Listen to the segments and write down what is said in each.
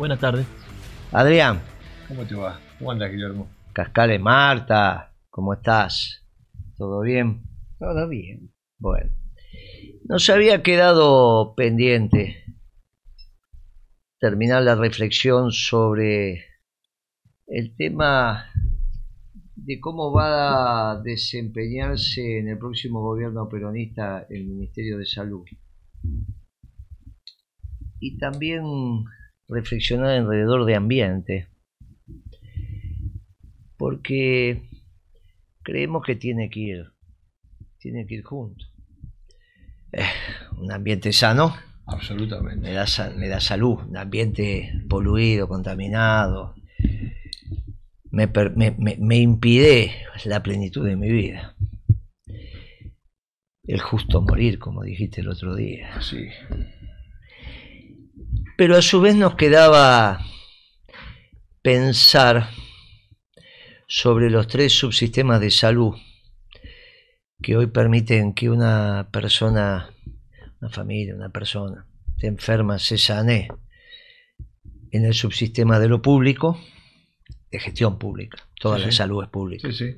Buenas tardes. Adrián. ¿Cómo te va? ¿Cómo andas, Guillermo? Cascale Marta, ¿cómo estás? ¿Todo bien? Todo bien. Bueno, nos había quedado pendiente terminar la reflexión sobre el tema de cómo va a desempeñarse en el próximo gobierno peronista el Ministerio de Salud. Y también reflexionar alrededor de ambiente, porque creemos que tiene que ir junto. Un ambiente sano absolutamente me da salud. Un ambiente poluido, contaminado, me impide la plenitud de mi vida. El justo morir, como dijiste el otro día. Sí. Pero a su vez nos quedaba pensar sobre los 3 subsistemas de salud que hoy permiten que una persona, una familia, una persona esté enferma, se sane en el subsistema de lo público, de gestión pública. Toda la salud es pública. Sí, sí.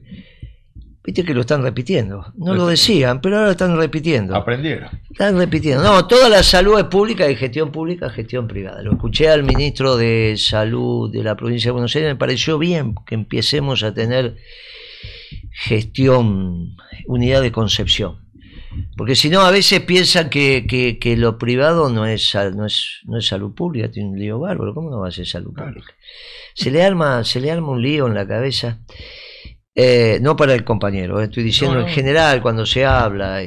Viste que lo están repitiendo. No lo decían, pero ahora lo están repitiendo. Aprendieron. Están repitiendo. No, toda la salud es pública y gestión pública, gestión privada. Lo escuché al ministro de Salud de la provincia de Buenos Aires. Me pareció bien que empecemos a tener gestión, unidad de concepción. Porque si no, a veces piensan que lo privado no es salud pública. Tiene un lío bárbaro. ¿Cómo no va a ser salud pública? Se le arma un lío en la cabeza. No para el compañero, estoy diciendo en general cuando se habla.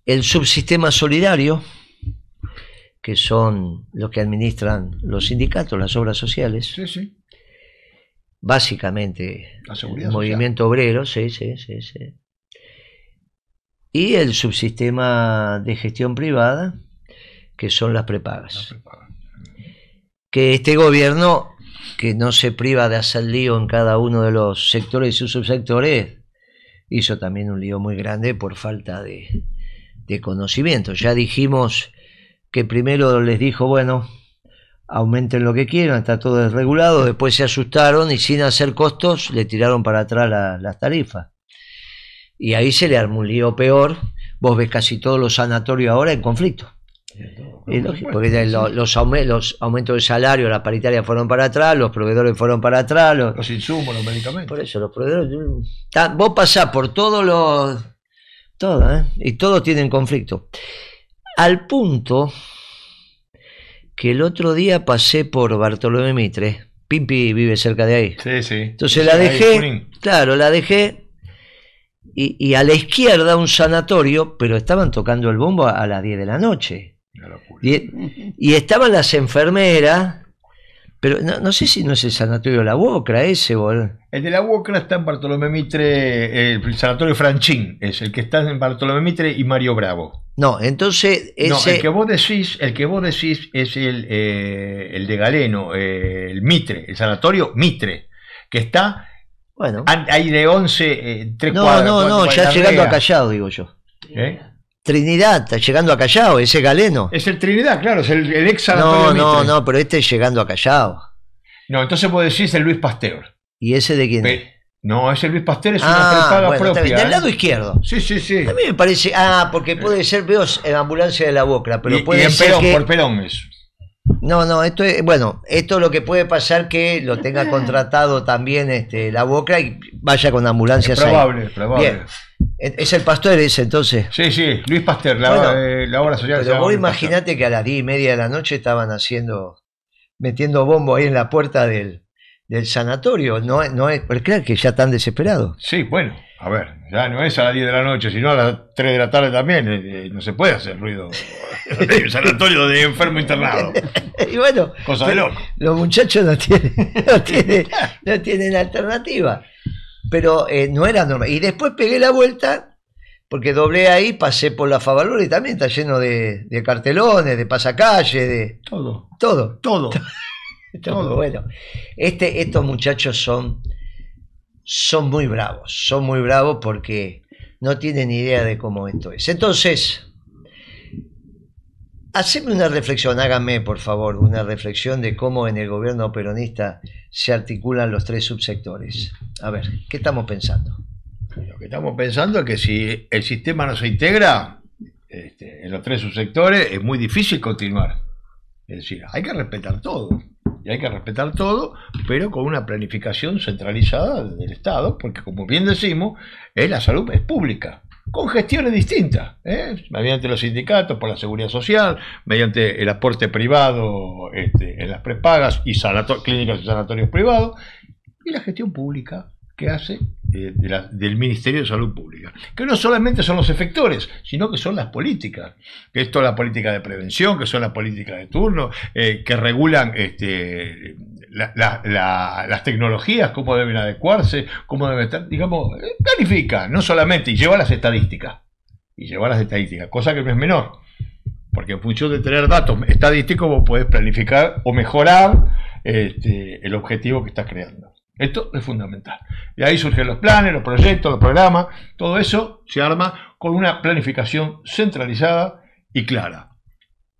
El subsistema solidario, que son los que administran los sindicatos, las obras sociales. Sí, sí. Básicamente el movimiento social. obrero, sí. Y el subsistema de gestión privada, que son las prepagas. Que este gobierno, que no se priva de hacer lío en cada uno de los sectores y sus subsectores, hizo también un lío muy grande por falta de conocimiento. Ya dijimos que primero les dijo, bueno, aumenten lo que quieran, está todo desregulado, después se asustaron y sin hacer costos le tiraron para atrás las tarifas. Y ahí se le armó un lío peor. Vos ves casi todos los sanatorios ahora en conflicto. Es lógico, porque los aumentos de salario, la paritaria fueron para atrás, los proveedores fueron para atrás, los insumos, los medicamentos. Por eso, los proveedores. Vos pasás por todos los. Y todos tienen conflicto. Al punto que el otro día pasé por Bartolomé Mitre. Pimpi vive cerca de ahí. Sí, sí. Entonces la dejé. Claro, la dejé. Y a la izquierda un sanatorio, pero estaban tocando el bombo a las 10 de la noche. Y estaban las enfermeras, pero no sé si no es el sanatorio de la Uocra ese, boludo. El de la Uocra está en Bartolomé Mitre, el sanatorio Franchín, es el que está en Bartolomé Mitre y Mario Bravo. No, entonces ese... No, el que vos decís es el de Galeno, el Mitre, el sanatorio Mitre, que está... Bueno. Hay de 11, 3 cuadras. No, ya llegando a Callao, digo yo. Trinidad, está llegando a Callao, ese Galeno. Es el Trinidad, claro, es el ex sanatorio Mitre. No, pero este es llegando a Callao. No, entonces vos decís el Luis Pasteur. ¿Y ese de quién es? No, ese Luis Pasteur es una prepaga propia. Del lado izquierdo. Sí. A mí me parece, porque puede ser, veo en ambulancia de la Uocra, pero puede y en ser Perón, que... por Perón es. No, esto es lo que puede pasar que lo tenga contratado también la Uocra y vaya con ambulancias probable. Bien. Es el Pasteur ese entonces. Sí, Luis Pasteur, la obra social. Pero vos imaginate que a las 10:30 de la noche estaban metiendo bombo ahí en la puerta del sanatorio. No es, pero claro que ya están desesperados. Sí, bueno, a ver, ya no es a las 10 de la noche, sino a las 3 de la tarde también. No se puede hacer ruido. El sanatorio de enfermo internado. Y bueno, cosa de loco. Los muchachos no tienen alternativa. Pero no era normal. Y después pegué la vuelta, porque doblé ahí, pasé por la Favaloro y también está lleno de cartelones, de pasacalles, de... Todo. Bueno, estos muchachos son muy bravos porque no tienen idea de cómo esto es. Entonces, haceme una reflexión, hágame por favor una reflexión de cómo en el gobierno peronista se articulan los tres subsectores. A ver, ¿qué estamos pensando? Lo que estamos pensando es que si el sistema no se integra en los tres subsectores, es muy difícil continuar. Es decir, hay que respetar todo. Y hay que respetar todo, pero con una planificación centralizada del Estado, porque como bien decimos, la salud es pública, con gestiones distintas, mediante los sindicatos, por la seguridad social, mediante el aporte privado en las prepagas y clínicas y sanatorios privados, y la gestión pública que hace del Ministerio de Salud Pública, que no solamente son los efectores, sino que son las políticas, que es toda la política de prevención, que son las políticas de turno, que regulan las tecnologías, cómo deben adecuarse, cómo deben estar, digamos, planifica, no solamente, y lleva las estadísticas, cosa que no es menor, porque en función de tener datos estadísticos vos podés planificar o mejorar el objetivo que estás creando. Esto es fundamental. Y ahí surgen los planes, los proyectos, los programas, todo eso se arma con una planificación centralizada y clara.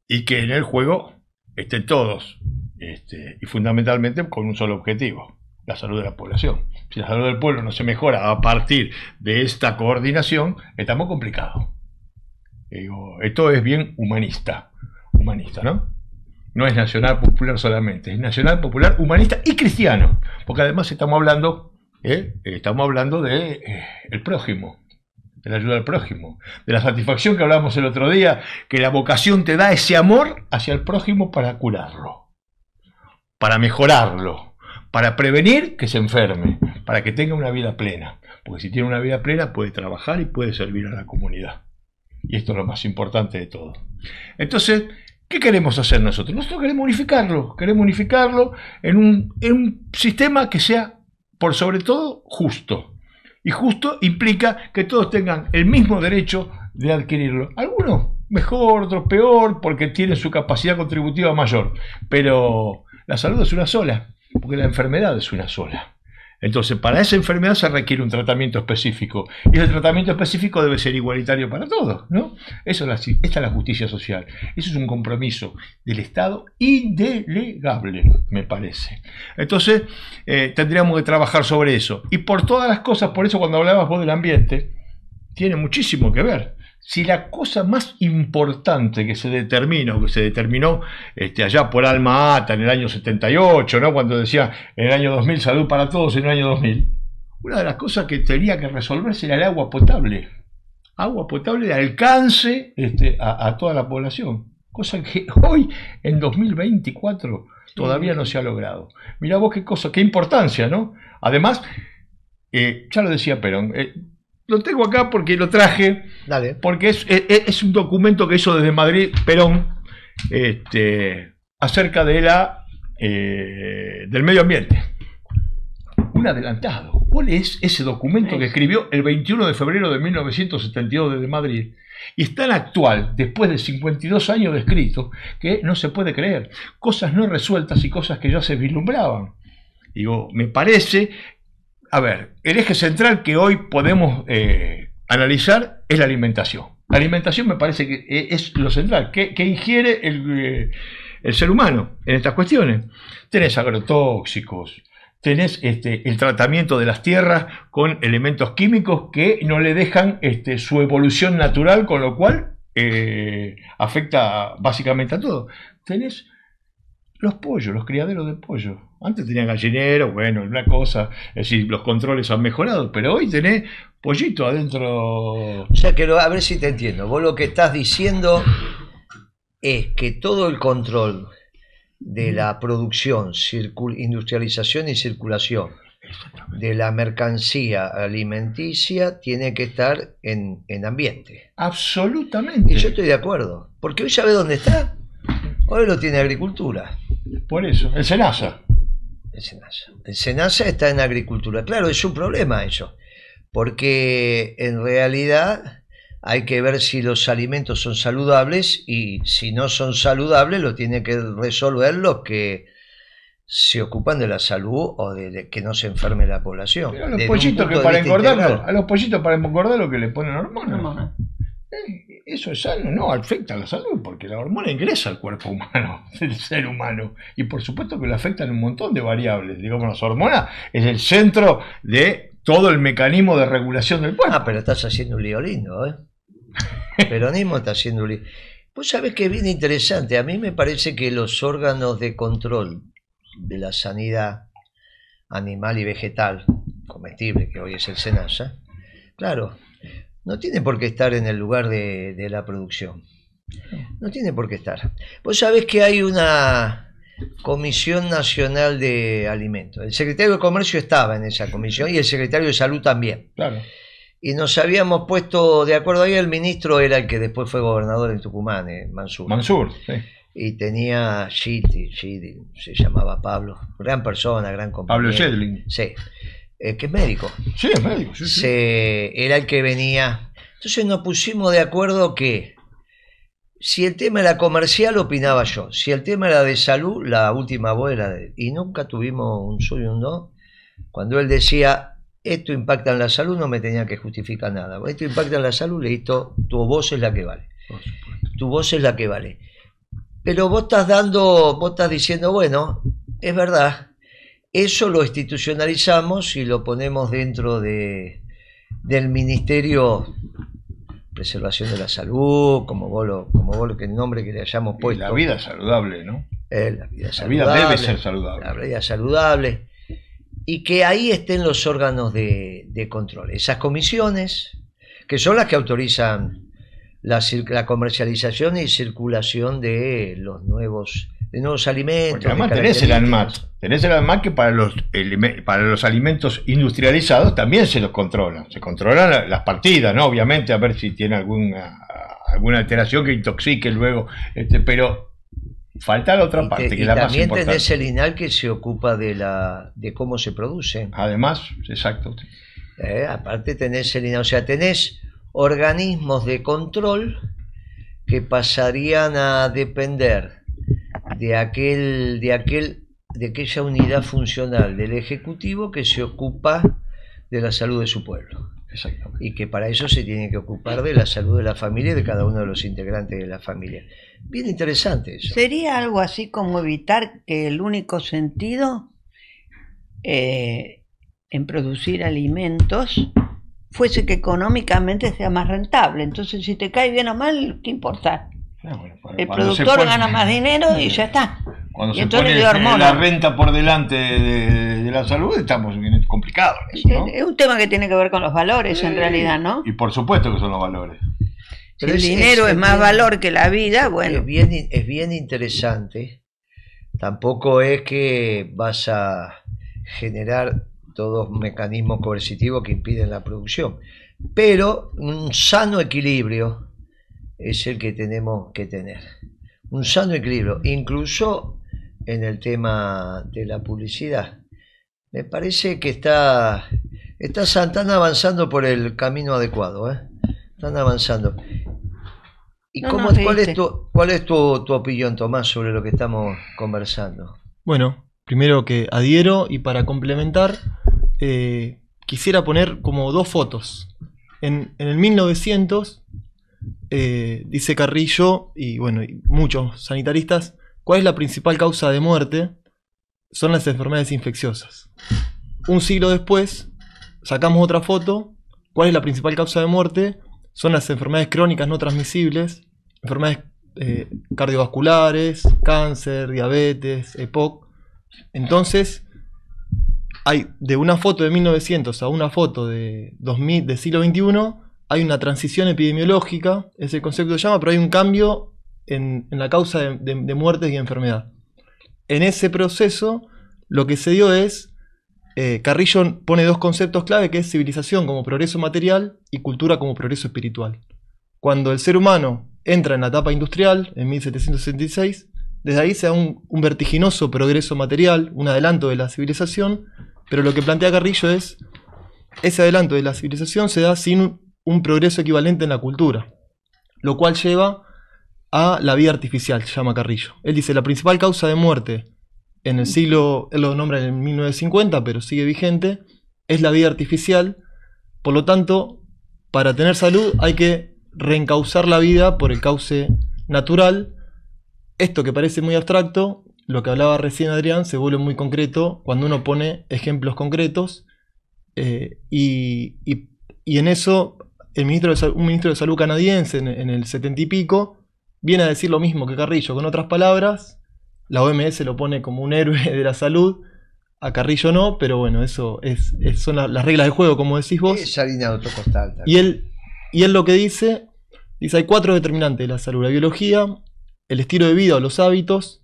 Y que en el juego estén todos, y fundamentalmente con un solo objetivo, la salud de la población. Si la salud del pueblo no se mejora a partir de esta coordinación, estamos complicados. Esto es bien humanista, ¿no? No es nacional popular solamente, es nacional popular, humanista y cristiano, porque además estamos hablando de el prójimo, de la ayuda al prójimo, de la satisfacción que hablamos el otro día, que la vocación te da ese amor hacia el prójimo para curarlo, para mejorarlo, para prevenir que se enferme, para que tenga una vida plena, porque si tiene una vida plena puede trabajar y puede servir a la comunidad, y esto es lo más importante de todo. Entonces, ¿qué queremos hacer nosotros? Nosotros queremos unificarlo en un sistema que sea, por sobre todo, justo. Y justo implica que todos tengan el mismo derecho de adquirirlo. Algunos mejor, otros peor, porque tienen su capacidad contributiva mayor. Pero la salud es una sola, porque la enfermedad es una sola. Entonces, para esa enfermedad se requiere un tratamiento específico. Y ese tratamiento específico debe ser igualitario para todos, ¿no? Esta es la justicia social. Eso es un compromiso del Estado indelegable, me parece. Entonces, tendríamos que trabajar sobre eso. Y por todas las cosas, por eso cuando hablabas vos del ambiente, tiene muchísimo que ver. Si la cosa más importante que se determina, o que se determinó allá por Alma Ata en el año 78, ¿no? Cuando decía en el año 2000 salud para todos, en el año 2000, una de las cosas que tenía que resolverse era el agua potable de alcance a toda la población, cosa que hoy en 2024 todavía no se ha logrado. Mirá vos qué importancia, ¿no? Además, ya lo decía Perón, lo tengo acá porque lo traje. Dale. Porque es un documento que hizo desde Madrid Perón acerca de del medio ambiente. Un adelantado. ¿Cuál es ese documento que escribió el 21 de febrero de 1972 desde Madrid? Y es tan actual, después de 52 años de escrito, que no se puede creer. Cosas no resueltas y cosas que ya se vislumbraban. Digo, me parece... A ver, el eje central que hoy podemos analizar es la alimentación. La alimentación me parece que es lo central, que ingiere el ser humano en estas cuestiones. Tenés agrotóxicos, tenés el tratamiento de las tierras con elementos químicos que no le dejan su evolución natural, con lo cual afecta básicamente a todo. Tenés los pollos, los criaderos de pollo. Antes tenían gallineros, bueno, una cosa, es decir, los controles han mejorado, pero hoy tenés pollito adentro. O sea que a ver si te entiendo. Vos lo que estás diciendo es que todo el control de la producción, industrialización y circulación de la mercancía alimenticia tiene que estar en ambiente. Absolutamente. Y yo estoy de acuerdo, porque hoy sabe dónde está. Hoy lo tiene agricultura. Por eso, el SENASA. El SENASA está en agricultura. Claro, es un problema eso, porque en realidad hay que ver si los alimentos son saludables, y si no son saludables lo tiene que resolver los que se ocupan de la salud o de que no se enferme la población. Pero a los pollitos que para engordarlo, a los pollitos para engordarlo que le ponen hormonas. eso es sano, no, afecta a la salud, porque la hormona ingresa al cuerpo humano, del ser humano, y por supuesto que le afectan un montón de variables. Digamos, las hormonas es el centro de todo el mecanismo de regulación del cuerpo. Ah, pero estás haciendo un lío lindo, ¿eh? El peronismo está haciendo un lío. Vos sabés que es bien interesante, a mí me parece que los órganos de control de la sanidad animal y vegetal, comestible, que hoy es el SENASA, claro, no tiene por qué estar en el lugar de la producción. No tiene por qué estar. Vos sabés que hay una Comisión Nacional de Alimentos. El secretario de Comercio estaba en esa comisión y el secretario de Salud también. Claro. Y nos habíamos puesto de acuerdo ahí. El ministro era el que después fue gobernador en Tucumán, Mansur. Mansur, sí. Y tenía Chiti, se llamaba Pablo. Gran persona, gran compañero. Pablo Schedling. Sí. Que es médico. Sí, es médico. Sí. Era el que venía. Entonces nos pusimos de acuerdo que si el tema era comercial, opinaba yo. Si el tema era de salud, la última voz era de él. Y nunca tuvimos un sí y un no. Cuando él decía, esto impacta en la salud, no me tenía que justificar nada. Esto impacta en la salud, listo, tu voz es la que vale. Tu voz es la que vale. Pero vos estás diciendo, bueno, es verdad. Eso lo institucionalizamos y lo ponemos dentro del Ministerio de Preservación de la Salud, como vos lo que el nombre que le hayamos puesto. Y la vida saludable, ¿no? La vida saludable. La vida debe ser saludable. La vida saludable. Y que ahí estén los órganos de control. Esas comisiones, que son las que autorizan la comercialización y circulación de los nuevos alimentos. Porque además tenés el ANMAT que para los alimentos industrializados también se los controlan. Se controlan las partidas, ¿no? Obviamente, a ver si tiene alguna alteración que intoxique luego. Pero falta la otra parte, que es la más importante. También tenés el INAL que se ocupa de cómo se produce. Además, exacto. Aparte tenés el INAL, o sea, tenés organismos de control que pasarían a depender de aquella unidad funcional del Ejecutivo que se ocupa de la salud de su pueblo. Exactamente. Y que para eso se tiene que ocupar de la salud de la familia y de cada uno de los integrantes de la familia. Bien interesante eso. ¿Sería algo así como evitar que el único sentido en producir alimentos fuese que económicamente sea más rentable? Entonces, si te cae bien o mal, ¿qué importa? El productor gana más dinero y ya está. Cuando se pone la renta por delante de la salud, estamos complicados en eso, ¿no? Es un tema que tiene que ver con los valores, en realidad, ¿no? Y por supuesto que son los valores. Si el dinero es más valor que la vida, bueno. Es bien interesante. Tampoco es que vas a generar todos mecanismos coercitivos que impiden la producción. Pero un sano equilibrio es el que tenemos que tener. Un sano equilibrio, incluso en el tema de la publicidad. Me parece que están avanzando por el camino adecuado, ¿eh? Están avanzando. ¿Y cuál es tu opinión, Tomás, sobre lo que estamos conversando? Bueno, primero que adhiero, y para complementar, quisiera poner como dos fotos. En el 1900, dice Carrillo, y bueno, y muchos sanitaristas, ¿cuál es la principal causa de muerte? Son las enfermedades infecciosas. Un siglo después, sacamos otra foto. ¿Cuál es la principal causa de muerte? Son las enfermedades crónicas no transmisibles, enfermedades cardiovasculares, cáncer, diabetes, EPOC. Entonces, hay de una foto de 1900 a una foto de 2000, del siglo XXI, hay una transición epidemiológica, ese concepto se llama, pero hay un cambio en la causa de muertes y enfermedad. En ese proceso, lo que se dio es, Carrillo pone dos conceptos clave, que es civilización como progreso material y cultura como progreso espiritual. Cuando el ser humano entra en la etapa industrial, en 1766, desde ahí se da un vertiginoso progreso material, un adelanto de la civilización, pero lo que plantea Carrillo es, ese adelanto de la civilización se da sin un progreso equivalente en la cultura, lo cual lleva a la vida artificial, se llama Carrillo. Él dice, la principal causa de muerte en el siglo, él lo nombra en 1950, pero sigue vigente, es la vida artificial. Por lo tanto, para tener salud hay que reencauzar la vida por el cauce natural. Esto que parece muy abstracto, lo que hablaba recién Adrián, se vuelve muy concreto cuando uno pone ejemplos concretos, y en eso un ministro de salud canadiense en el 70 y pico viene a decir lo mismo que Carrillo, con otras palabras. La OMS lo pone como un héroe de la salud, a Carrillo no, pero bueno, eso son las reglas del juego, como decís vos. Es harina de otro costal. Y él lo que dice, hay 4 determinantes de la salud: la biología, el estilo de vida o los hábitos,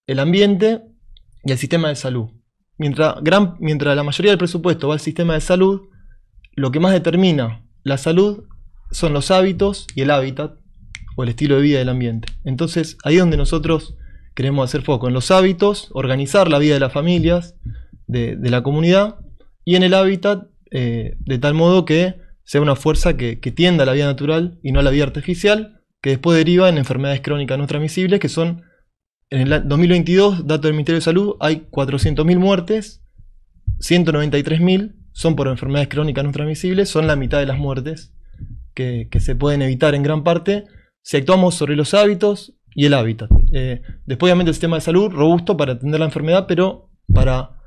el ambiente y el sistema de salud. Mientras la mayoría del presupuesto va al sistema de salud, lo que más determina la salud son los hábitos y el hábitat, o el estilo de vida del ambiente. Entonces, ahí es donde nosotros queremos hacer foco, en los hábitos, organizar la vida de las familias, de la comunidad, y en el hábitat, de tal modo que sea una fuerza que tienda a la vida natural y no a la vida artificial, que después deriva en enfermedades crónicas no transmisibles, que son, en el 2022, dato del Ministerio de Salud, hay 400.000 muertes, 193.000 son por enfermedades crónicas no transmisibles, son la mitad de las muertes que se pueden evitar en gran parte si actuamos sobre los hábitos y el hábitat. Después, obviamente, el sistema de salud robusto para atender la enfermedad, pero para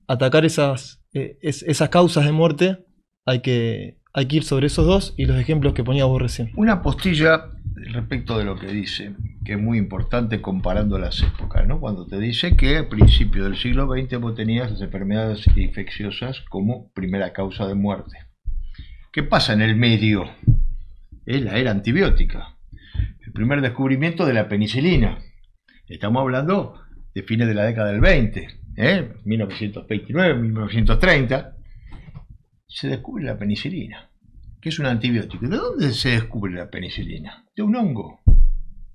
atacar esas causas de muerte hay que ir sobre esos dos y los ejemplos que ponías vos recién. Una postilla respecto de lo que dice, que es muy importante comparando las épocas, ¿no? Cuando te dice que al principio del siglo XX vos tenías las enfermedades infecciosas como primera causa de muerte. ¿Qué pasa en el medio? Es la era antibiótica. El primer descubrimiento de la penicilina. Estamos hablando de fines de la década del 20, 1929, 1930. Se descubre la penicilina, que es un antibiótico. ¿De dónde se descubre la penicilina? De un hongo.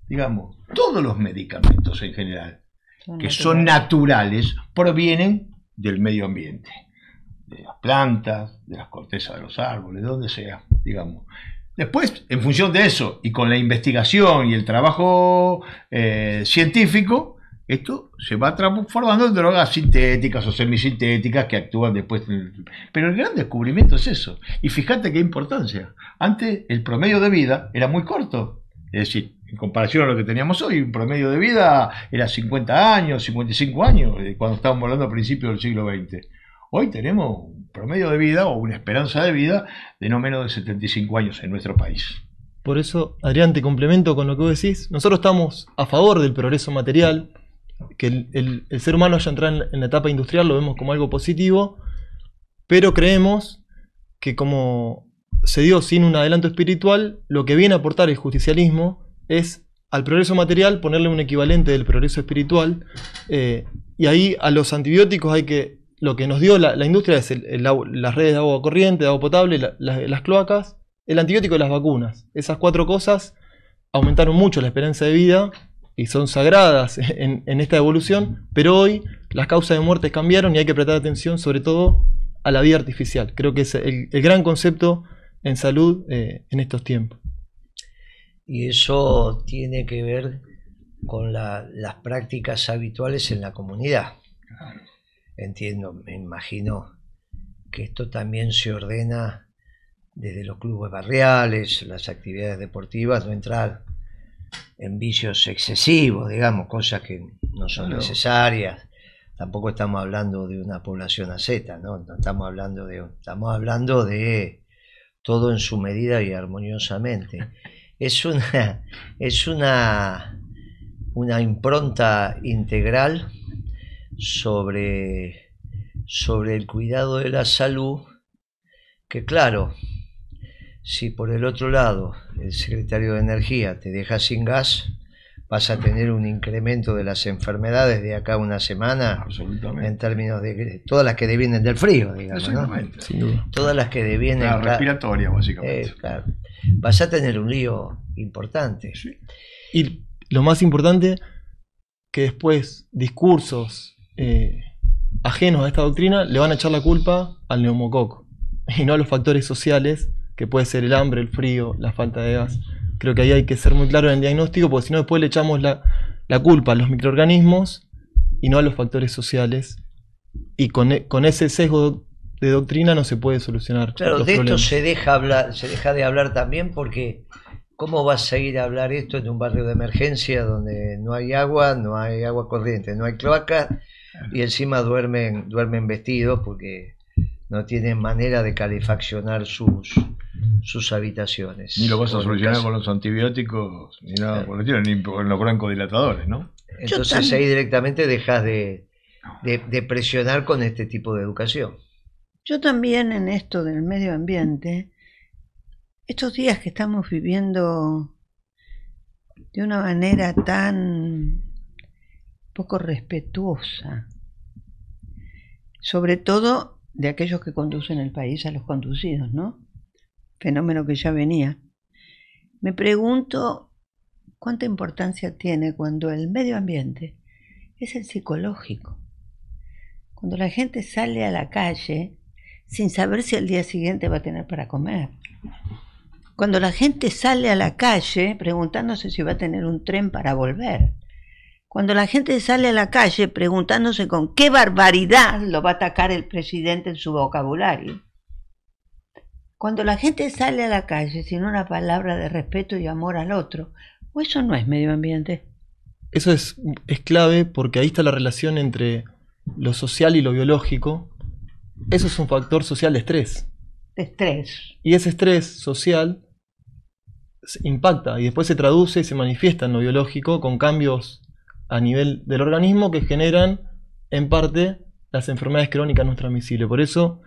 Digamos, todos los medicamentos en general, que son naturales, provienen del medio ambiente. De las plantas, de las cortezas de los árboles, de donde sea, digamos. Después, en función de eso, y con la investigación y el trabajo científico, esto se va transformando en drogas sintéticas o semisintéticas que actúan después. Pero el gran descubrimiento es eso. Y fíjate qué importancia. Antes el promedio de vida era muy corto. Es decir, en comparación a lo que teníamos hoy, un promedio de vida era 50 años, 55 años, cuando estábamos hablando a principios del siglo XX. Hoy tenemos un promedio de vida o una esperanza de vida de no menos de 75 años en nuestro país. Por eso, Adrián, te complemento con lo que vos decís. Nosotros estamos a favor del progreso material, que el ser humano haya entrado en la etapa industrial, lo vemos como algo positivo, pero creemos que como se dio sin un adelanto espiritual, lo que viene a aportar el justicialismo es al progreso material ponerle un equivalente del progreso espiritual, y ahí a los antibióticos hay que... Lo que nos dio la industria es las redes de agua corriente, de agua potable, las cloacas, el antibiótico y las vacunas. Esas 4 cosas aumentaron mucho la esperanza de vida y son sagradas en esta evolución, pero hoy las causas de muerte cambiaron y hay que prestar atención sobre todo a la vida artificial. Creo que es el gran concepto en salud en estos tiempos. Y eso tiene que ver con las prácticas habituales en la comunidad. Entiendo, me imagino que esto también se ordena desde los clubes barriales, las actividades deportivas, no entrar en vicios excesivos, digamos, cosas que no son necesarias. Tampoco estamos hablando de una población asceta, ¿no? Estamos hablando de todo en su medida y armoniosamente. Es una impronta integral sobre el cuidado de la salud, que claro, si por el otro lado el secretario de Energía te deja sin gas, vas a tener un incremento de las enfermedades de acá a una semana, en términos de todas las que devienen del frío, digamos, ¿no? Sin duda. Todas las que devienen... La respiratoria, básicamente. Claro. Vas a tener un lío importante. Sí. Y lo más importante, que después discursos ajenos a esta doctrina le van a echar la culpa al neumococo y no a los factores sociales, que puede ser el hambre, el frío, la falta de gas. Creo que ahí hay que ser muy claro en el diagnóstico, porque si no después le echamos la culpa a los microorganismos y no a los factores sociales, y con ese sesgo de doctrina no se puede solucionar. Claro, los de problemas. esto se deja de hablar también porque ¿Cómo vas a ir a hablar esto en un barrio de emergencia donde no hay agua corriente, no hay cloaca y encima duermen vestidos porque no tienen manera de calefaccionar sus habitaciones? Ni lo vas a solucionar con los antibióticos, ni nada por el estilo, ni con los broncodilatadores, ¿no? Entonces ahí directamente dejas de presionar con este tipo de educación. Yo también en esto del medio ambiente, estos días que estamos viviendo de una manera tan poco respetuosa, sobre todo de aquellos que conducen el país a los conducidos, ¿no? Fenómeno que ya venía. Me pregunto cuánta importancia tiene cuando el medio ambiente es el psicológico. Cuando la gente sale a la calle sin saber si al día siguiente va a tener para comer. Cuando la gente sale a la calle preguntándose si va a tener un tren para volver. Cuando la gente sale a la calle preguntándose con qué barbaridad lo va a atacar el presidente en su vocabulario. Cuando la gente sale a la calle sin una palabra de respeto y amor al otro. ¿O eso no es medio ambiente? Eso es clave porque ahí está la relación entre lo social y lo biológico. Eso es un factor social de estrés. De estrés. Y ese estrés social impacta y después se traduce y se manifiesta en lo biológico con cambios a nivel del organismo que generan en parte las enfermedades crónicas no transmisibles. Por eso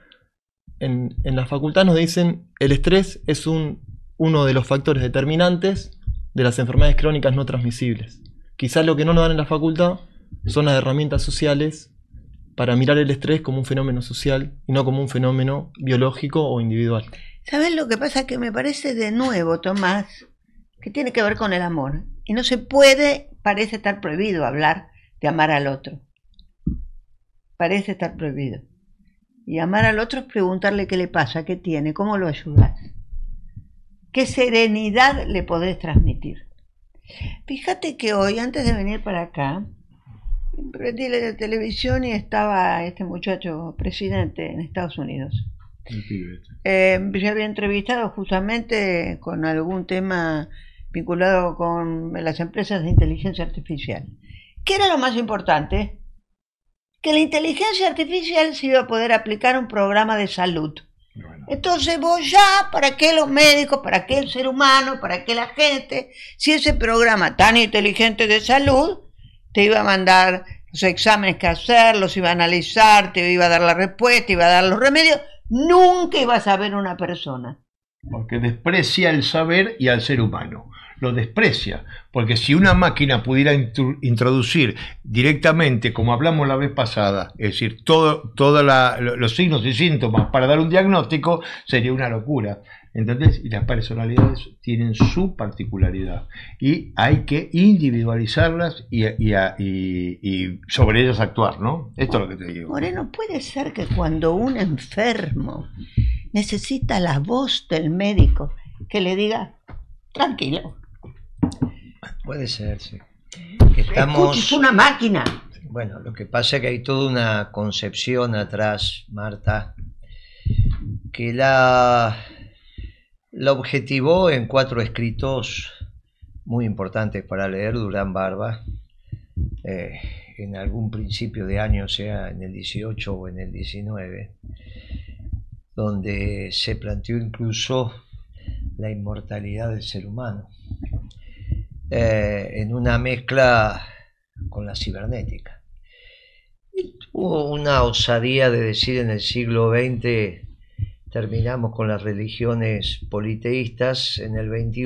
en la facultad nos dicen el estrés es uno de los factores determinantes de las enfermedades crónicas no transmisibles. Quizás lo que no nos dan en la facultad son las herramientas sociales para mirar el estrés como un fenómeno social y no como un fenómeno biológico o individual. ¿Sabes lo que pasa? Que me parece de nuevo, Tomás, que tiene que ver con el amor. Y no se puede, parece estar prohibido hablar de amar al otro. Parece estar prohibido. Y amar al otro es preguntarle qué le pasa, qué tiene, cómo lo ayudas. ¿Qué serenidad le podés transmitir? Fíjate que hoy, antes de venir para acá, prendí la televisión y estaba este muchacho presidente en Estados Unidos. Se había entrevistado justamente con algún tema vinculado con las empresas de inteligencia artificial. ¿Qué era lo más importante? Que la inteligencia artificial se iba a poder aplicar a un programa de salud. Bueno. Entonces vos ya, ¿para qué los médicos? ¿Para qué el ser humano? ¿Para qué la gente? Si ese programa tan inteligente de salud te iba a mandar los exámenes que hacer, los iba a analizar, te iba a dar la respuesta, iba a dar los remedios, nunca ibas a ver una persona. Porque desprecia el saber y al ser humano. Lo desprecia, porque si una máquina pudiera introducir directamente, como hablamos la vez pasada, es decir, todos los signos y síntomas para dar un diagnóstico, sería una locura. ¿Entendés? Y las personalidades tienen su particularidad y hay que individualizarlas y sobre ellas actuar, ¿no? Esto es lo que te digo. Moreno, puede ser que cuando un enfermo necesita la voz del médico que le diga, tranquilo. Puede ser, sí. Escuches una máquina. Bueno, lo que pasa es que hay toda una concepción atrás, Marta, que la objetivó en 4 escritos muy importantes para leer Durán Barba, en algún principio de año, sea en el 18 o en el 19, donde se planteó incluso la inmortalidad del ser humano, en una mezcla con la cibernética. Y tuvo una osadía de decir en el siglo XX terminamos con las religiones politeístas, en el XXI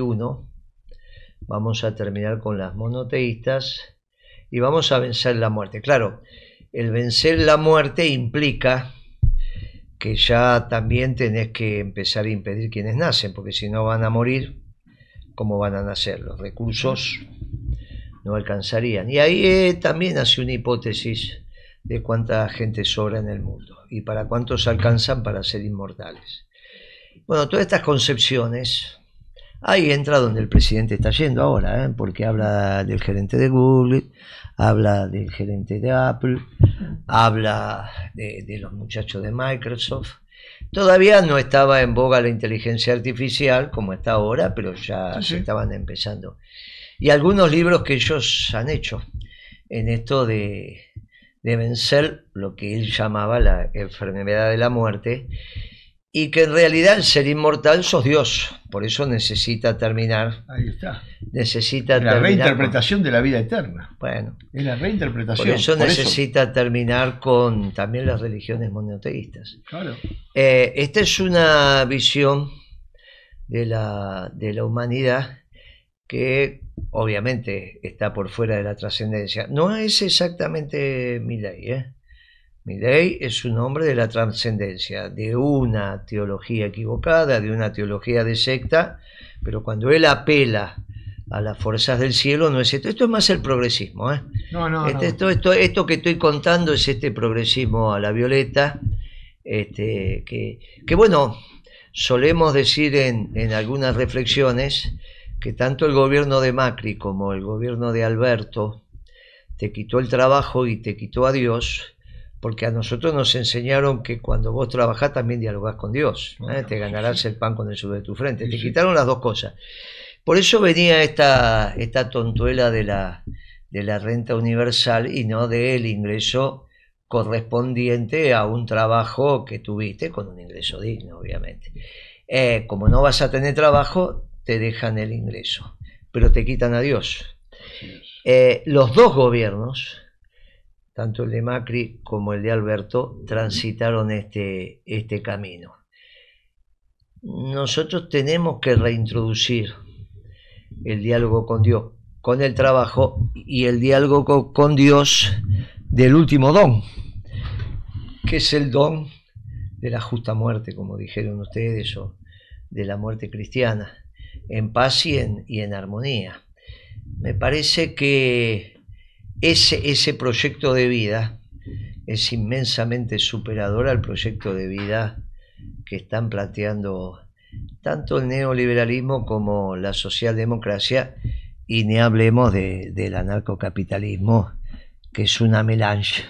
vamos a terminar con las monoteístas y vamos a vencer la muerte. Claro, el vencer la muerte implica que ya también tenés que empezar a impedir quienes nacen, porque si no van a morir, ¿cómo van a nacer? Los recursos no alcanzarían. Y ahí también hace una hipótesis de cuánta gente sobra en el mundo y para cuántos alcanzan para ser inmortales. Bueno, todas estas concepciones, ahí entra donde el presidente está yendo ahora, porque habla del gerente de Google, habla del gerente de Apple, habla de los muchachos de Microsoft, Todavía no estaba en boga la inteligencia artificial como está ahora, pero ya se estaban empezando. Y algunos libros que ellos han hecho en esto de vencer lo que él llamaba la enfermedad de la muerte, y que en realidad el ser inmortal sos Dios, por eso necesita terminar. Ahí está. Necesita la terminar reinterpretación de la vida eterna. Bueno, es la reinterpretación. Por eso necesita terminar con también las religiones monoteístas. Claro. Esta es una visión de la humanidad que obviamente está por fuera de la trascendencia. No es exactamente Milei, ¿eh? Milei es un hombre de la trascendencia, de una teología equivocada, de una teología de secta, pero cuando él apela a las fuerzas del cielo, no es esto. Esto es más el progresismo, ¿eh? No. Esto que estoy contando es este progresismo a la violeta, que bueno, solemos decir en algunas reflexiones que tanto el gobierno de Macri como el gobierno de Alberto te quitó el trabajo y te quitó a Dios, porque a nosotros nos enseñaron que cuando vos trabajás también dialogás con Dios, ¿eh? Te ganarás el pan con el sudor de tu frente. Te quitaron las dos cosas. Por eso venía esta tontuela de la renta universal y no del ingreso correspondiente a un trabajo que tuviste, con un ingreso digno, obviamente. Como no vas a tener trabajo, te dejan el ingreso, pero te quitan a Dios. Los dos gobiernos, tanto el de Macri como el de Alberto, transitaron este camino. Nosotros tenemos que reintroducir el diálogo con Dios, con el trabajo, y el diálogo con Dios del último don, que es el don de la justa muerte, como dijeron ustedes, o de la muerte cristiana, en paz y en armonía. Me parece que ese proyecto de vida es inmensamente superador al proyecto de vida que están planteando tanto el neoliberalismo como la socialdemocracia, y ni hablemos del anarcocapitalismo, que es una melange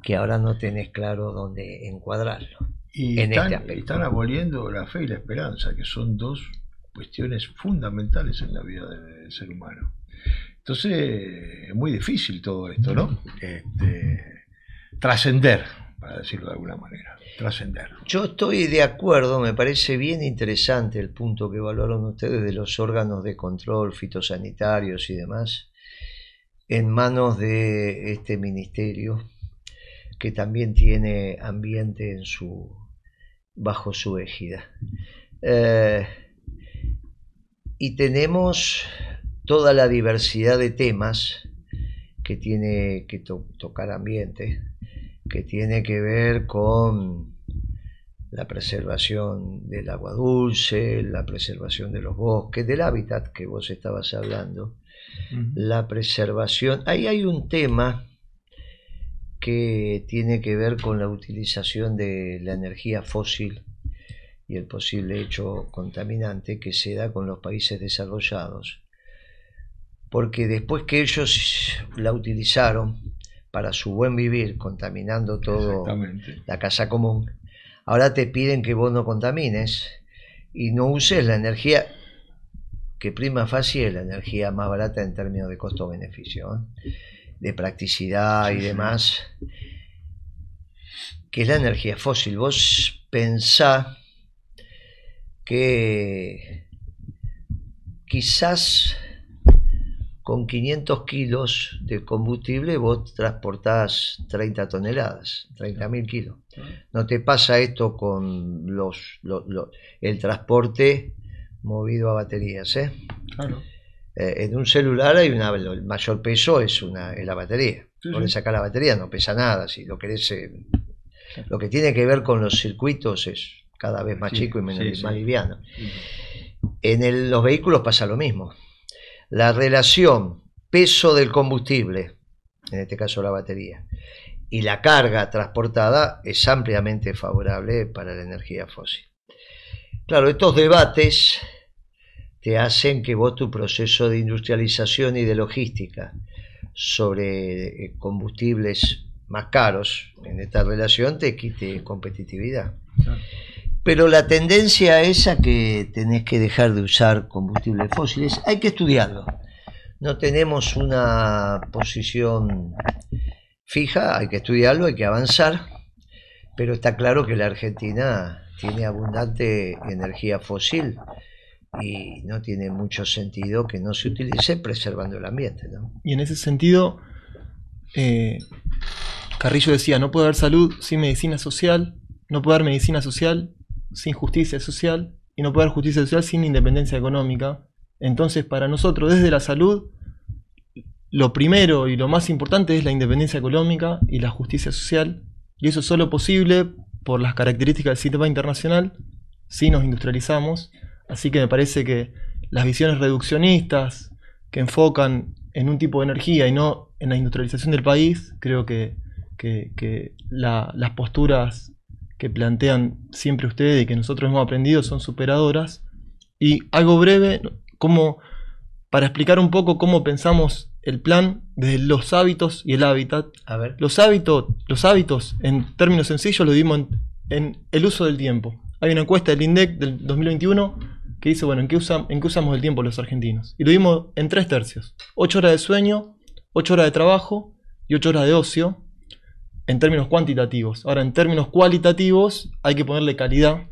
que ahora no tenés claro dónde encuadrarlo. Y están aboliendo la fe y la esperanza, que son dos cuestiones fundamentales en la vida del ser humano. Entonces es muy difícil todo esto, ¿no? Trascender, para decirlo de alguna manera, trascender. Yo estoy de acuerdo, me parece bien interesante el punto que evaluaron ustedes de los órganos de control fitosanitarios y demás, en manos de este ministerio, que también tiene ambiente bajo su égida. Y tenemos toda la diversidad de temas que tiene que tocar ambiente, que tiene que ver con la preservación del agua dulce, la preservación de los bosques, del hábitat que vos estabas hablando, la preservación. Ahí hay un tema que tiene que ver con la utilización de la energía fósil y el posible hecho contaminante que se da con los países desarrollados, porque después que ellos la utilizaron para su buen vivir, contaminando todo, la casa común, ahora te piden que vos no contamines y no uses la energía que prima facie es la energía más barata en términos de costo-beneficio, de practicidad y demás, que es la energía fósil. Vos pensá que quizás con 500 kilos de combustible vos transportás 30 toneladas, 30.000 kilos. No te pasa esto con el transporte movido a baterías, ¿eh? Claro. En un celular hay el mayor peso es la batería. Vos le sacás la batería, no pesa nada. Si lo querés, lo que tiene que ver con los circuitos es cada vez más chico y más liviano. En los vehículos pasa lo mismo. La relación peso del combustible, en este caso la batería, y la carga transportada es ampliamente favorable para la energía fósil. Claro, estos debates te hacen que vos tu proceso de industrialización y de logística sobre combustibles más caros en esta relación te quite competitividad. Pero la tendencia esa que tenés que dejar de usar combustibles fósiles, hay que estudiarlo. No tenemos una posición fija, hay que estudiarlo, hay que avanzar, pero está claro que la Argentina tiene abundante energía fósil y no tiene mucho sentido que no se utilice preservando el ambiente, ¿no? Y en ese sentido, Carrillo decía, no puede haber salud sin medicina social, no puede haber medicina social sin justicia social, y no puede haber justicia social sin independencia económica. Entonces, para nosotros, desde la salud, lo primero y lo más importante es la independencia económica y la justicia social, y eso es solo posible por las características del sistema internacional si nos industrializamos. Así que me parece que las visiones reduccionistas que enfocan en un tipo de energía y no en la industrialización del país, creo que las posturas que plantean siempre ustedes y que nosotros hemos aprendido son superadoras. Y algo breve, como para explicar un poco cómo pensamos el plan desde los hábitos y el hábitat. A ver. Los hábitos en términos sencillos lo dividimos en el uso del tiempo. Hay una encuesta del INDEC del 2021 que dice, bueno, ¿en qué usamos el tiempo los argentinos? Y lo dimos en 3 tercios. 8 horas de sueño, 8 horas de trabajo y 8 horas de ocio, en términos cuantitativos. Ahora, en términos cualitativos, hay que ponerle calidad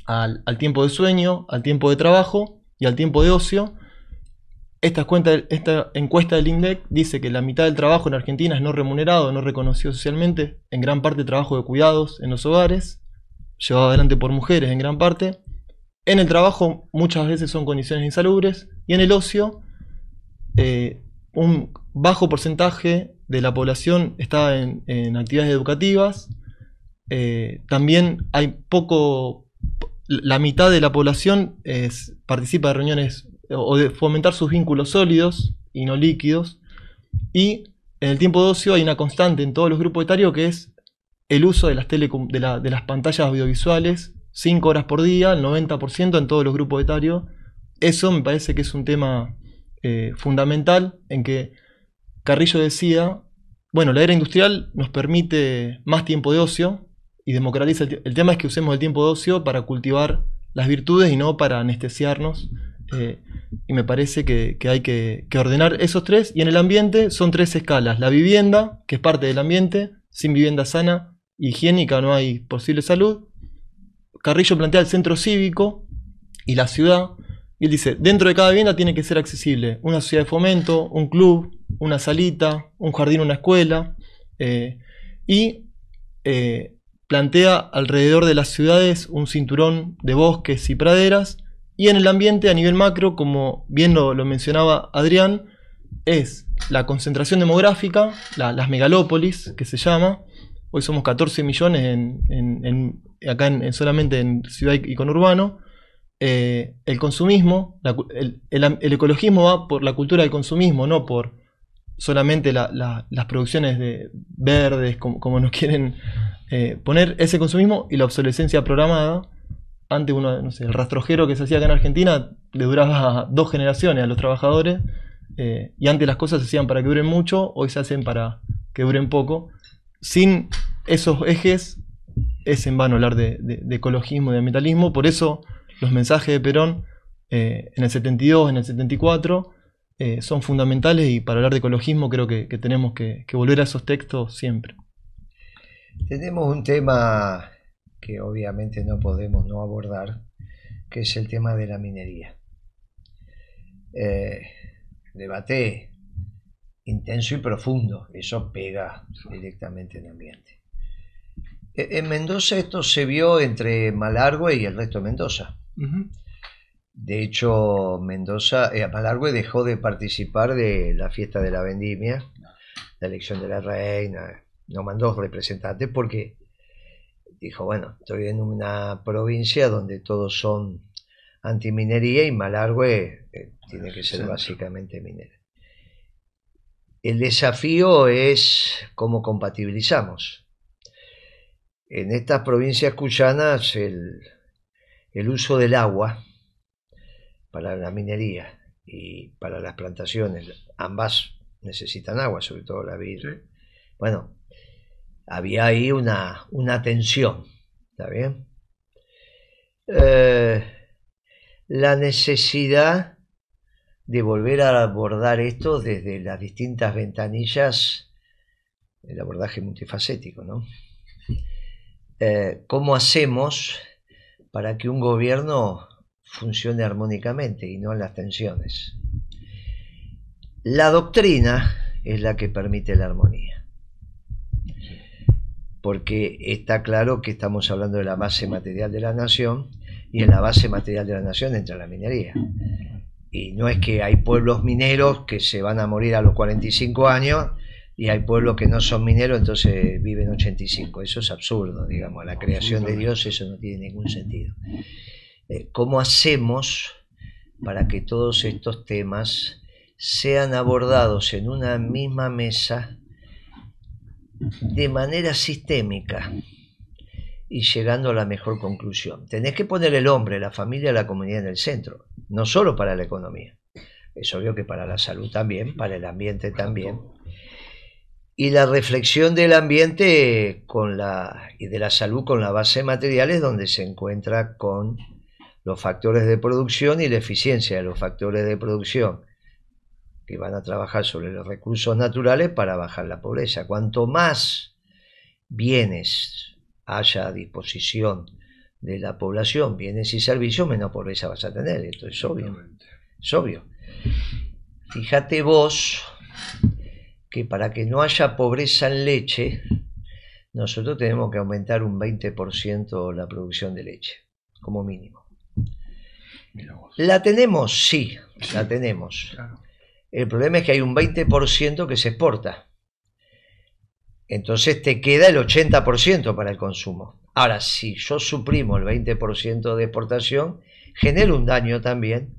al tiempo de sueño, al tiempo de trabajo y al tiempo de ocio. Esta encuesta del INDEC dice que la mitad del trabajo en Argentina es no remunerado, no reconocido socialmente, en gran parte trabajo de cuidados en los hogares, llevado adelante por mujeres en gran parte. En el trabajo muchas veces son condiciones insalubres, y en el ocio un bajo porcentaje de la población está en actividades educativas. También hay la mitad de la población participa de reuniones o de fomentar sus vínculos sólidos y no líquidos. Y en el tiempo de ocio hay una constante en todos los grupos etarios que es el uso de las pantallas audiovisuales, 5 horas por día, el 90% en todos los grupos etarios. Eso me parece que es un tema fundamental, en que Carrillo decía, bueno, la era industrial nos permite más tiempo de ocio y democratiza el tema es que usemos el tiempo de ocio para cultivar las virtudes y no para anestesiarnos. Y me parece que hay que ordenar esos 3. Y en el ambiente son 3 escalas. La vivienda, que es parte del ambiente. Sin vivienda sana e higiénica no hay posible salud. Carrillo plantea el centro cívico y la ciudad. Y él dice, dentro de cada vivienda tiene que ser accesible una sociedad de fomento, un club, una salita, un jardín, una escuela. Plantea alrededor de las ciudades un cinturón de bosques y praderas. Y en el ambiente, a nivel macro, como bien lo mencionaba Adrián, es la concentración demográfica, las megalópolis, que se llama. Hoy somos 14 millones solamente en ciudad y conurbano. El consumismo, el ecologismo va por la cultura del consumismo, no por solamente las producciones de verdes, como nos quieren poner ese consumismo, y la obsolescencia programada. Antes el rastrojero que se hacía acá en Argentina le duraba 2 generaciones a los trabajadores, y antes las cosas se hacían para que duren mucho, hoy se hacen para que duren poco. Sin esos ejes es en vano hablar de ecologismo y de ambientalismo. Por eso los mensajes de Perón en el 72, en el 74 son fundamentales, y para hablar de ecologismo creo que tenemos que volver a esos textos siempre. Tenemos un tema que obviamente no podemos no abordar, que es el tema de la minería. Debate intenso y profundo, eso pega directamente en el ambiente. En Mendoza esto se vio entre Malargüe y el resto de Mendoza. De hecho, Malargüe dejó de participar de la fiesta de la vendimia, la elección de la reina, no mandó representantes porque dijo, bueno, estoy en una provincia donde todos son antiminería y Malargüe tiene que ser básicamente minera. El desafío es cómo compatibilizamos. En estas provincias cuyanas el uso del agua para la minería y para las plantaciones, ambas necesitan agua, sobre todo la vid. Sí. Bueno, había ahí una tensión, ¿está bien? La necesidad de volver a abordar esto desde las distintas ventanillas del abordaje multifacético, ¿no? ¿Cómo hacemos para que un gobierno funcione armónicamente y no en las tensiones? La doctrina es la que permite la armonía, porque está claro que estamos hablando de la base material de la nación, y en la base material de la nación entra la minería. Y no es que hay pueblos mineros que se van a morir a los 45 años y hay pueblos que no son mineros, entonces viven 85. Eso es absurdo, digamos. La creación de Dios, eso no tiene ningún sentido. ¿Cómo hacemos para que todos estos temas sean abordados en una misma mesa de manera sistémica y llegando a la mejor conclusión? Tenés que poner el hombre, la familia, la comunidad en el centro, no solo para la economía. Es obvio que para la salud también, para el ambiente también. Y la reflexión del ambiente y de la salud con la base de materiales, donde se encuentra con los factores de producción y la eficiencia de los factores de producción, que van a trabajar sobre los recursos naturales para bajar la pobreza. Cuanto más bienes haya a disposición de la población, bienes y servicios, menos pobreza vas a tener. Esto es obvio. Es obvio. Fíjate vos que para que no haya pobreza en leche, nosotros tenemos que aumentar un 20% la producción de leche, como mínimo. ¿La tenemos? Sí, la tenemos. Claro. El problema es que hay un 20% que se exporta. Entonces te queda el 80% para el consumo. Ahora, si yo suprimo el 20% de exportación, genero un daño también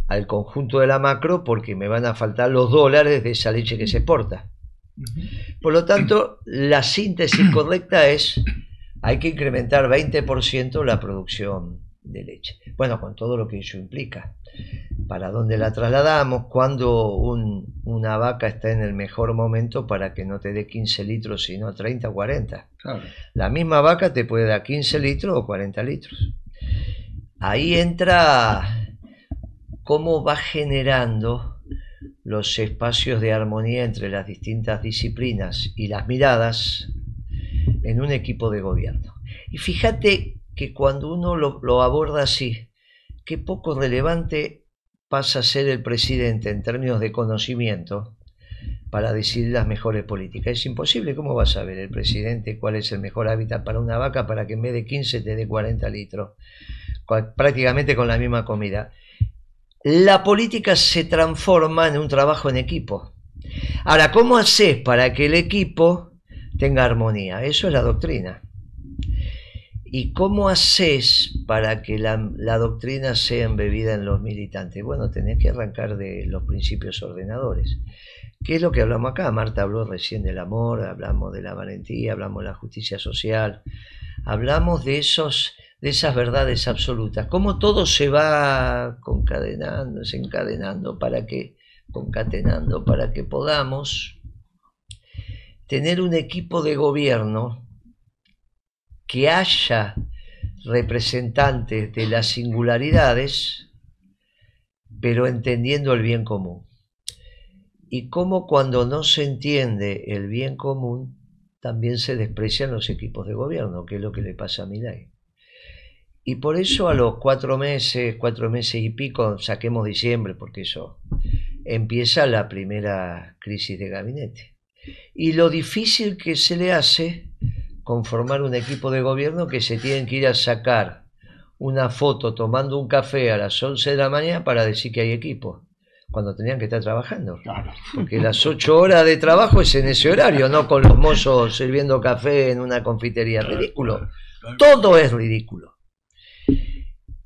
al conjunto de la macro, porque me van a faltar los dólares de esa leche que se exporta. Por lo tanto, la síntesis correcta es: hay que incrementar 20% la producción de leche. Bueno, con todo lo que eso implica. ¿Para dónde la trasladamos? ¿Cuándo una vaca está en el mejor momento para que no te dé 15 litros, sino 30 o 40? Claro. La misma vaca te puede dar 15 litros o 40 litros. Ahí entra cómo va generando los espacios de armonía entre las distintas disciplinas y las miradas en un equipo de gobierno. Y fíjate que cuando uno lo aborda así, qué poco relevante pasa a ser el presidente en términos de conocimiento para decidir las mejores políticas. Es imposible. ¿Cómo va a saber el presidente cuál es el mejor hábitat para una vaca para que en vez de 15 te dé 40 litros? Prácticamente con la misma comida. La política se transforma en un trabajo en equipo. Ahora, ¿cómo haces para que el equipo tenga armonía? Eso es la doctrina. ¿Y cómo haces para que la doctrina sea embebida en los militantes? Bueno, tenés que arrancar de los principios ordenadores. ¿Qué es lo que hablamos acá? Marta habló recién del amor, hablamos de la valentía, hablamos de la justicia social, hablamos de esas verdades absolutas. Cómo todo se va concatenando para que podamos tener un equipo de gobierno que haya representantes de las singularidades, pero entendiendo el bien común. Y cómo cuando no se entiende el bien común, también se desprecian los equipos de gobierno, que es lo que le pasa a Milei. Y por eso a los 4 meses y pico, saquemos diciembre, porque eso empieza la primera crisis de gabinete. Y lo difícil que se le hace conformar un equipo de gobierno, que se tienen que ir a sacar una foto tomando un café a las 11 de la mañana para decir que hay equipo, cuando tenían que estar trabajando. Claro. Porque las 8 horas de trabajo es en ese horario, no con los mozos sirviendo café en una confitería. Ridículo. Todo es ridículo.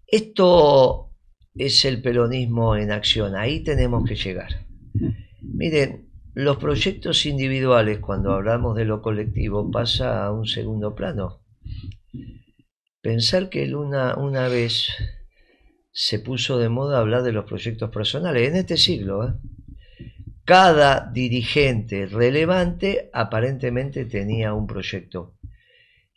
Esto es el peronismo en acción. Ahí tenemos que llegar. Miren, los proyectos individuales, cuando hablamos de lo colectivo, pasa a un segundo plano. Pensar que una vez se puso de moda hablar de los proyectos personales, en este siglo, cada dirigente relevante aparentemente tenía un proyecto.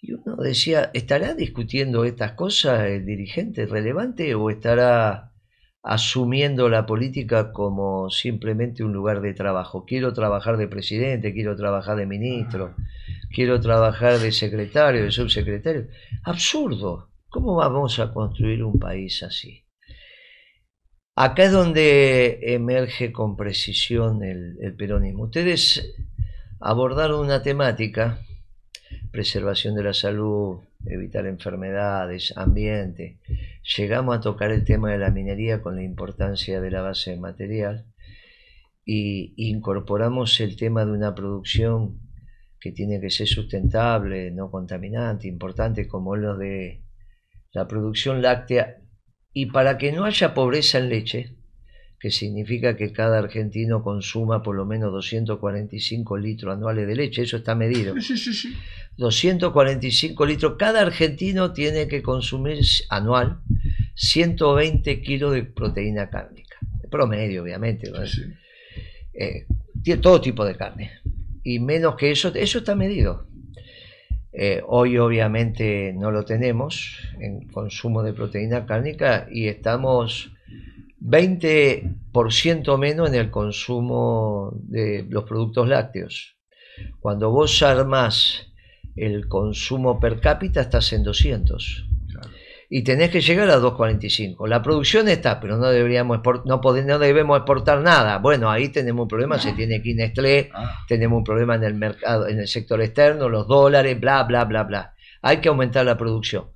Y uno decía, ¿estará discutiendo estas cosas el dirigente relevante o estará asumiendo la política como simplemente un lugar de trabajo? Quiero trabajar de presidente, quiero trabajar de ministro, quiero trabajar de secretario, de subsecretario. Absurdo. ¿Cómo vamos a construir un país así? Acá es donde emerge con precisión el peronismo. Ustedes abordaron una temática, preservación de la salud, evitar enfermedades, ambiente. Llegamos a tocar el tema de la minería con la importancia de la base material y incorporamos el tema de una producción que tiene que ser sustentable, no contaminante, importante como lo de la producción láctea. Y para que no haya pobreza en leche, que significa que cada argentino consuma por lo menos 245 litros anuales de leche, eso está medido. Sí. 245 litros, cada argentino tiene que consumir anual 120 kilos de proteína cárnica. Promedio, obviamente, ¿no? Sí. Tiene todo tipo de carne. Y menos que eso está medido. Hoy obviamente no lo tenemos en consumo de proteína cárnica y estamos 20% menos en el consumo de los productos lácteos. Cuando vos armás el consumo per cápita estás en 200. Claro. Y tenés que llegar a 245. La producción está, pero no debemos exportar nada. Bueno, ahí tenemos un problema, se tiene que ir Nestlé, tenemos un problema en el mercado, en el sector externo, los dólares, bla, bla, bla, bla. Hay que aumentar la producción.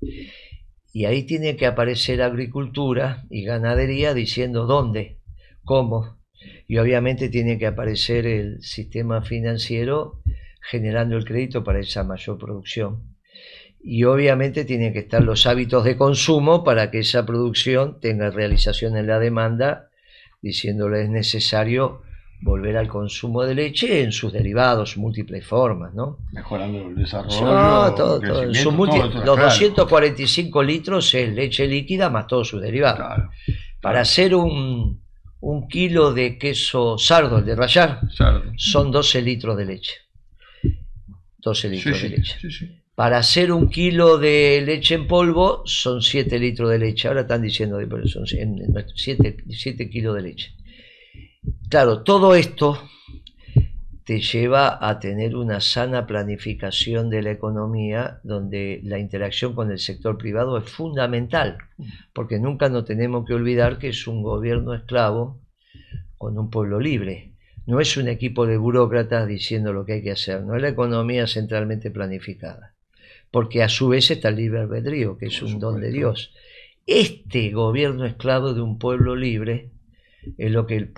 Y ahí tiene que aparecer agricultura y ganadería diciendo dónde, cómo. Y obviamente tiene que aparecer el sistema financiero generando el crédito para esa mayor producción. Y obviamente tienen que estar los hábitos de consumo para que esa producción tenga realización en la demanda, diciéndole es necesario volver al consumo de leche en sus derivados, múltiples formas, ¿no? Mejorando el desarrollo. No, todo. Los 245 litros es leche líquida más todos sus derivados. Claro. Para hacer un kilo de queso sardo, el de rallar, son 12 litros de leche. 12 litros de leche. Sí. Para hacer un kilo de leche en polvo son 7 litros de leche. Ahora están diciendo que son 7 kilos de leche. Claro, todo esto te lleva a tener una sana planificación de la economía donde la interacción con el sector privado es fundamental, porque nunca nos tenemos que olvidar que es un gobierno esclavo con un pueblo libre. No es un equipo de burócratas diciendo lo que hay que hacer, no es la economía centralmente planificada, porque a su vez está el libre albedrío, que es un don de Dios. Este gobierno esclavo de un pueblo libre es lo que el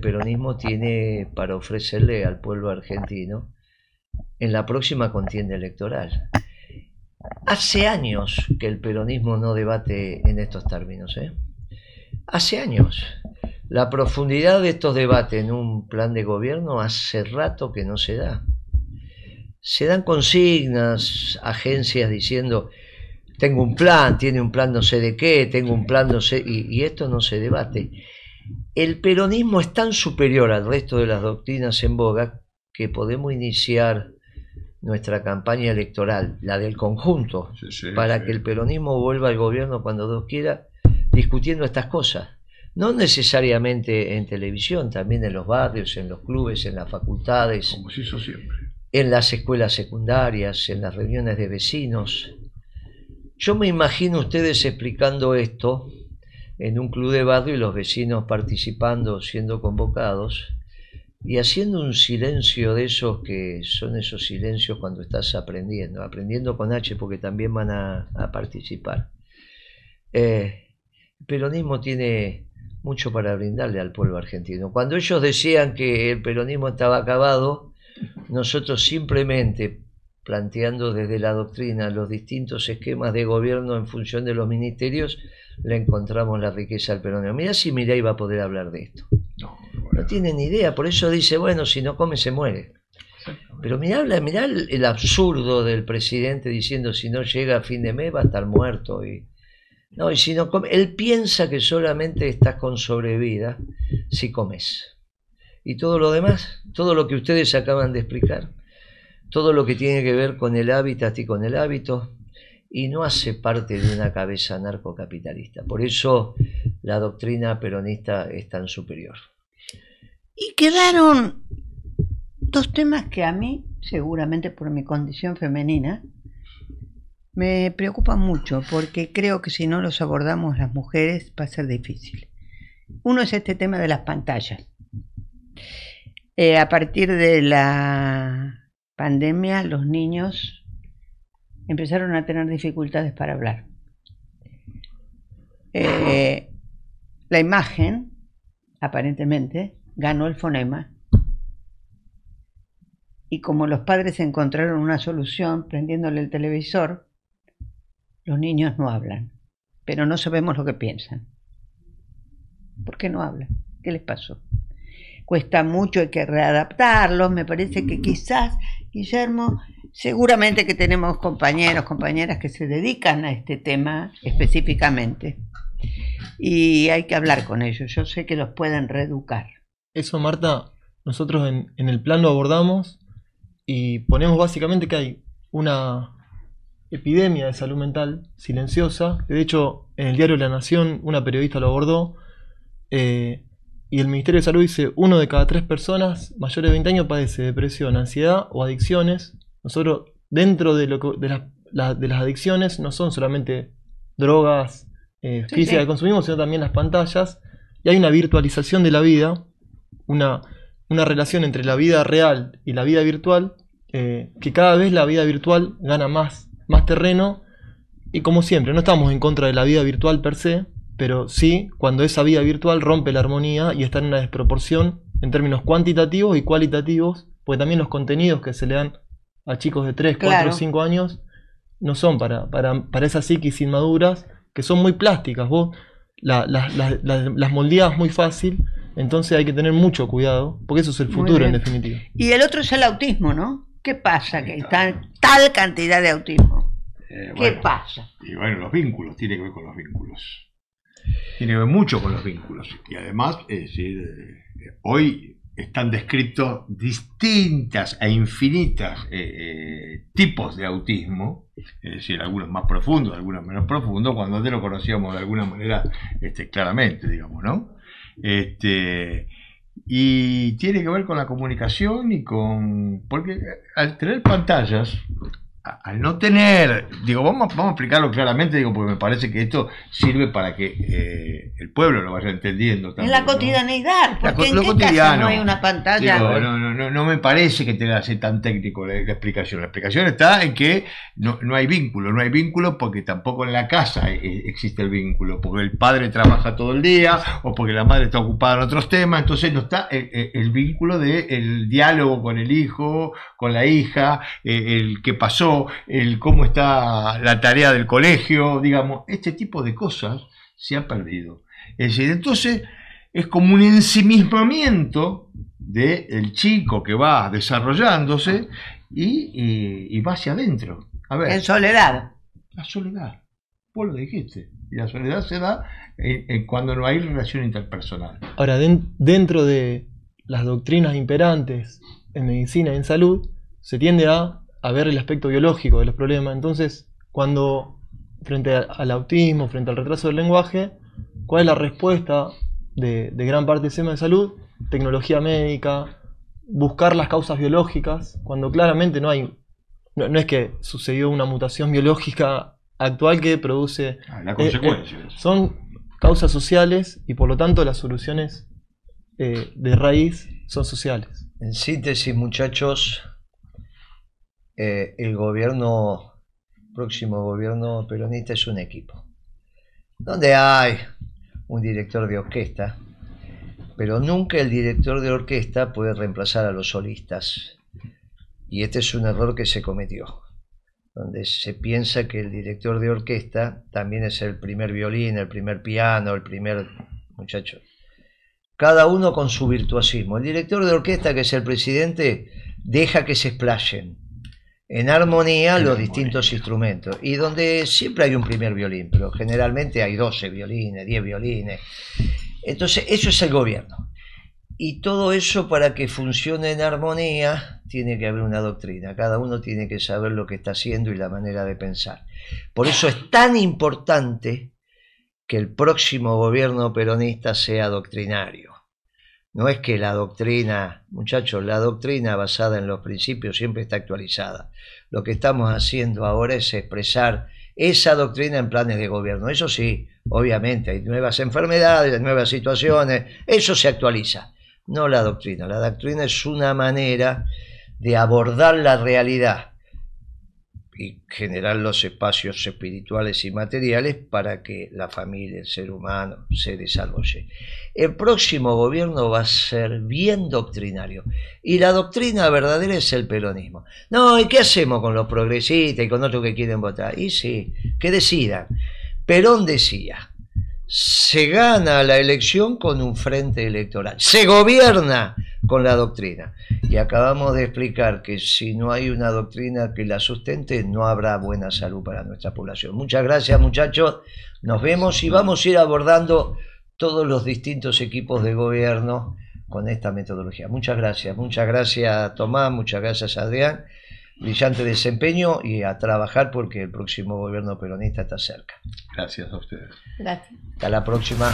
peronismo tiene para ofrecerle al pueblo argentino en la próxima contienda electoral. Hace años que el peronismo no debate en estos términos, Hace años. La profundidad de estos debates en un plan de gobierno hace rato que no se da. Se dan consignas, agencias diciendo tengo un plan, tiene un plan no sé de qué, tengo un plan no sé, y esto no se debate. El peronismo es tan superior al resto de las doctrinas en boga que podemos iniciar nuestra campaña electoral, la del conjunto, para que el peronismo vuelva al gobierno cuando Dios quiera, discutiendo estas cosas. No necesariamente en televisión, también en los barrios, en los clubes, en las facultades, como se hizo siempre, en las escuelas secundarias, en las reuniones de vecinos. Yo me imagino ustedes explicando esto en un club de barrio y los vecinos participando, siendo convocados y haciendo un silencio de esos que son esos silencios cuando estás aprendiendo con H porque también van a participar. El peronismo tiene mucho para brindarle al pueblo argentino. Cuando ellos decían que el peronismo estaba acabado, nosotros simplemente planteando desde la doctrina los distintos esquemas de gobierno en función de los ministerios, le encontramos la riqueza al peronismo. Mirá si Milei va a poder hablar de esto. No tiene ni idea, por eso dice, bueno, si no come se muere. Pero mirá el absurdo del presidente diciendo si no llega a fin de mes va a estar muerto. Y si no come, él piensa que solamente estás con sobrevida si comes. Y todo lo demás, todo lo que ustedes acaban de explicar, todo lo que tiene que ver con el hábitat y con el hábito, y no hace parte de una cabeza anarcocapitalista. Por eso la doctrina peronista es tan superior. Y quedaron dos temas que a mí, seguramente por mi condición femenina, me preocupan mucho, porque creo que si no los abordamos las mujeres va a ser difícil. Uno es este tema de las pantallas. A partir de la pandemia, los niños empezaron a tener dificultades para hablar. La imagen, aparentemente, ganó el fonema. Y como los padres encontraron una solución prendiéndole el televisor, los niños no hablan, pero no sabemos lo que piensan. ¿Por qué no hablan? ¿Qué les pasó? Cuesta mucho, hay que readaptarlos. Me parece que quizás, Guillermo, seguramente que tenemos compañeros, compañeras que se dedican a este tema específicamente. Y hay que hablar con ellos. Yo sé que los pueden reeducar. Eso, Marta, nosotros en el plan lo abordamos y ponemos básicamente que hay una epidemia de salud mental silenciosa, que de hecho en el diario La Nación una periodista lo abordó, y el Ministerio de Salud dice: 1 de cada 3 personas mayores de 20 años padece depresión, ansiedad o adicciones. Nosotros, dentro de las adicciones, no son solamente drogas físicas que consumimos, sino también las pantallas, y hay una virtualización de la vida, una relación entre la vida real y la vida virtual, que cada vez la vida virtual gana más terreno. Y como siempre, no estamos en contra de la vida virtual per se, pero sí cuando esa vida virtual rompe la armonía y está en una desproporción en términos cuantitativos y cualitativos, porque también los contenidos que se le dan a chicos de 3, 4, 5 años no son para esas psiquis inmaduras, que son muy plásticas. Vos las moldeás muy fácil, entonces hay que tener mucho cuidado, porque eso es el futuro en definitiva. Y el otro es el autismo, ¿no? ¿Qué pasa? Que está tal cantidad de autismo. ¿Qué pasa? Y bueno, los vínculos, tiene que ver con los vínculos. Tiene que ver mucho con los vínculos. Y además, hoy están descritos distintas e infinitas tipos de autismo, es decir, algunos más profundos, algunos menos profundos, cuando antes lo conocíamos de alguna manera claramente, digamos, ¿no? Y tiene que ver con la comunicación y con... Porque al tener pantallas, al no tener... Digo, vamos a explicarlo claramente, digo, porque me parece que esto sirve para que el pueblo lo vaya entendiendo también. En la cotidianidad, porque ¿en qué casa no hay una pantalla? Digo, no me parece que tenga que ser tan técnico la explicación. La explicación está en que no hay vínculo porque tampoco en la casa existe el vínculo, porque el padre trabaja todo el día o porque la madre está ocupada en otros temas, entonces no está el vínculo del diálogo con el hijo, con la hija, el qué pasó, el cómo está la tarea del colegio, digamos, este tipo de cosas se ha perdido. Es decir, entonces es como un ensimismamiento del chico que va desarrollándose y va hacia adentro. A ver, en soledad. La soledad, vos lo dijiste, y la soledad se da cuando no hay relación interpersonal. Ahora, dentro de las doctrinas imperantes en medicina y en salud, se tiende a ver el aspecto biológico de los problemas. Entonces, cuando frente al autismo, frente al retraso del lenguaje, ¿cuál es la respuesta de gran parte del sistema de salud? Tecnología médica, buscar las causas biológicas, cuando claramente no es que sucedió una mutación biológica actual que produce... la consecuencia. Son causas sociales y por lo tanto las soluciones de raíz son sociales. En síntesis, muchachos, el próximo gobierno peronista es un equipo, donde hay un director de orquesta, pero nunca el director de orquesta puede reemplazar a los solistas, y este es un error que se cometió, donde se piensa que el director de orquesta también es el primer violín, el primer piano, el primer muchacho, cada uno con su virtuosismo. El director de orquesta, que es el presidente, deja que se explayen en armonía los distintos instrumentos, y donde siempre hay un primer violín, pero generalmente hay 12 violines, 10 violines. Entonces eso es el gobierno, y todo eso, para que funcione en armonía, tiene que haber una doctrina, cada uno tiene que saber lo que está haciendo y la manera de pensar. Por eso es tan importante que el próximo gobierno peronista sea doctrinario. No es que la doctrina, muchachos, la doctrina basada en los principios siempre está actualizada. Lo que estamos haciendo ahora es expresar esa doctrina en planes de gobierno. Eso sí, obviamente, hay nuevas enfermedades, nuevas situaciones, eso se actualiza. No la doctrina. La doctrina es una manera de abordar la realidad y generar los espacios espirituales y materiales para que la familia, el ser humano, se desarrolle. El próximo gobierno va a ser bien doctrinario y la doctrina verdadera es el peronismo. No, ¿y qué hacemos con los progresistas y con otros que quieren votar? Y sí, que decidan. Perón decía, se gana la elección con un frente electoral, se gobierna con la doctrina. Y acabamos de explicar que si no hay una doctrina que la sustente, no habrá buena salud para nuestra población. Muchas gracias, muchachos. Nos vemos y vamos a ir abordando todos los distintos equipos de gobierno con esta metodología. Muchas gracias Tomás, muchas gracias Adrián. Brillante desempeño y a trabajar porque el próximo gobierno peronista está cerca. Gracias a ustedes. Gracias. Hasta la próxima.